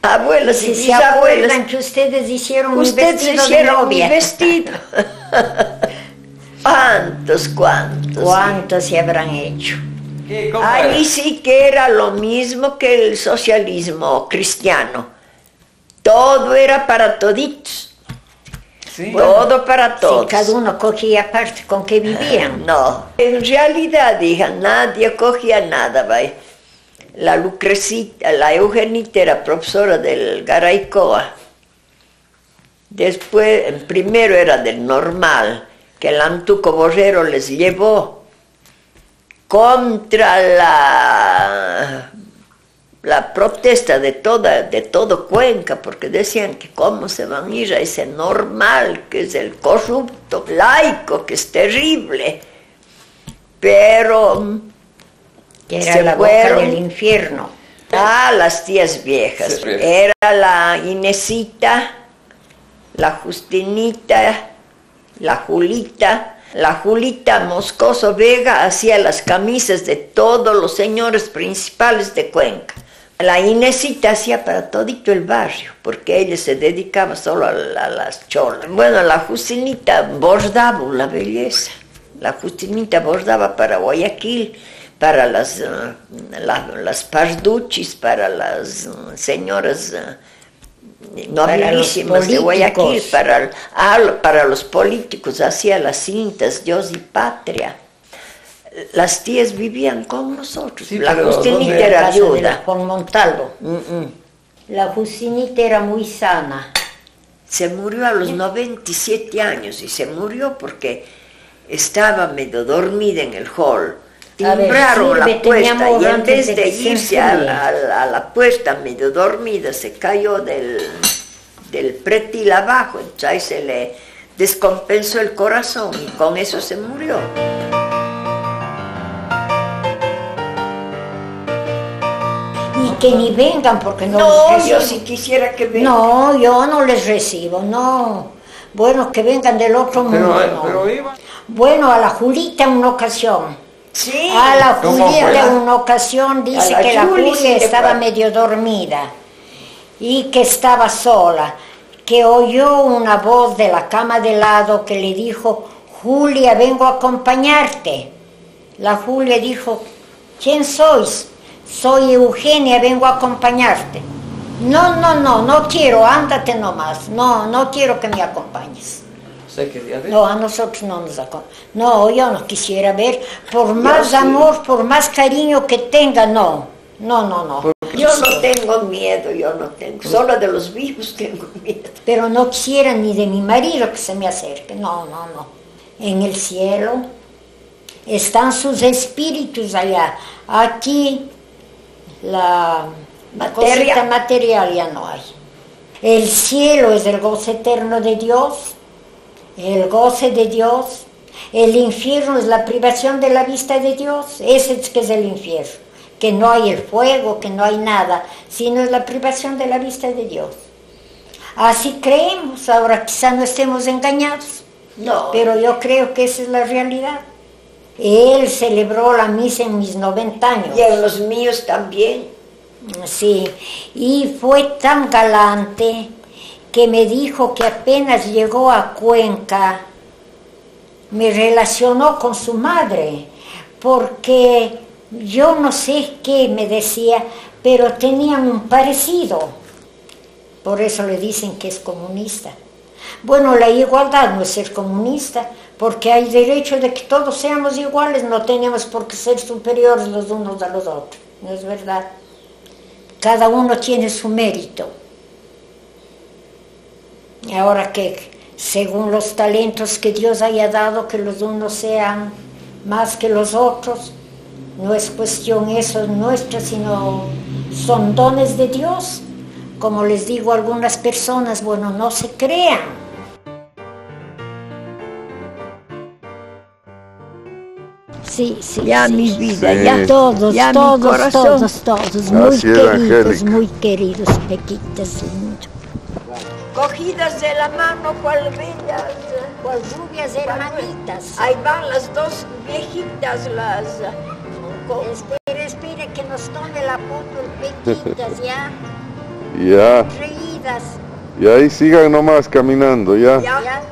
Abuelas y si bisabuelas. Se acuerdan que ustedes hicieron un vestido de novia. Un vestido. ¿Cuántos se habrán hecho? Allí sí que era lo mismo que el socialismo cristiano. Todo era para toditos. Sí. Todo para todos. Sí, cada uno cogía parte con que vivían. No, en realidad, hija, nadie cogía nada, ¿vale? La Lucrecita, la Eugenita era profesora del Garaycoa. Después, primero era del normal, que el Antuco Borrero les llevó contra la protesta de todo Cuenca, porque decían que cómo se van a ir a ese normal, que es el corrupto laico, que es terrible. Pero que era la boca del infierno. Las tías viejas. Sí. Era la Inesita, la Justinita, la Julita. La Julita Moscoso Vega hacía las camisas de todos los señores principales de Cuenca. La Inesita hacía para todito el barrio, porque ella se dedicaba solo a las cholas. Bueno, la Justinita bordaba la belleza. La Justinita bordaba para Guayaquil, para las parduchis, para las señoras nobilísimas de Guayaquil, para los políticos, hacía las cintas Dios y Patria. Las tías vivían con nosotros. Sí, la Justinita era viuda. Con Montalvo. La Justinita era muy sana. Se murió a los 97 años y se murió porque estaba medio dormida en el hall. Timbraron la puerta y en vez de irse a la puerta medio dormida, se cayó del pretil abajo, entonces se le descompensó el corazón y con eso se murió. Y que ni vengan porque no les recibo. Yo sí quisiera que vengan. No, yo no les recibo, no. Bueno, que vengan del otro mundo. Pero iba. Bueno, a la Julita una ocasión. Sí. A la Julia una ocasión dice que la Julia estaba medio dormida y que estaba sola, que oyó una voz de la cama de lado que le dijo: Julia, vengo a acompañarte. La Julia dijo: ¿quién sois? Soy Eugenia, vengo a acompañarte. No quiero, ándate nomás. No quiero que me acompañes. No, a nosotros no nos acompaña. No, yo no quisiera ver, por más amor, por más cariño que tenga, no. Yo no tengo miedo, solo de los vivos tengo miedo. Pero no quisiera ni de mi marido que se me acerque, no. En el cielo están sus espíritus allá. Aquí la cosita material ya no hay. El cielo es el goce eterno de Dios. El goce de Dios, el infierno es la privación de la vista de Dios, ese es que es el infierno, que no hay el fuego, que no hay nada, sino es la privación de la vista de Dios. Así creemos, ahora quizá no estemos engañados, pero yo creo que esa es la realidad. Él celebró la misa en mis 90 años. Y en los míos también. Sí, y fue tan galante que me dijo que apenas llegó a Cuenca, me relacionó con su madre, porque yo no sé qué me decía, pero tenían un parecido. Por eso le dicen que es comunista. Bueno, la igualdad no es ser comunista, porque hay derecho de que todos seamos iguales, no tenemos por qué ser superiores los unos a los otros, ¿no es verdad? Cada uno tiene su mérito. Ahora que, según los talentos que Dios haya dado, que los unos sean más que los otros, no es cuestión eso nuestra, sino son dones de Dios. Como les digo a algunas personas, bueno, no se crean. Sí, sí, ya sí. Mi vida, sí. ya Todos, ya todos, mi corazón. todos, muy queridos, Pequitas. Cogidas de la mano, cual bellas, Cual rubias hermanitas. ahí van las dos viejitas, las... Espere, que nos tome la foto el Pequitas, ya, Ya. reídas. Y ahí sigan nomás caminando, ya. Ya, Ya.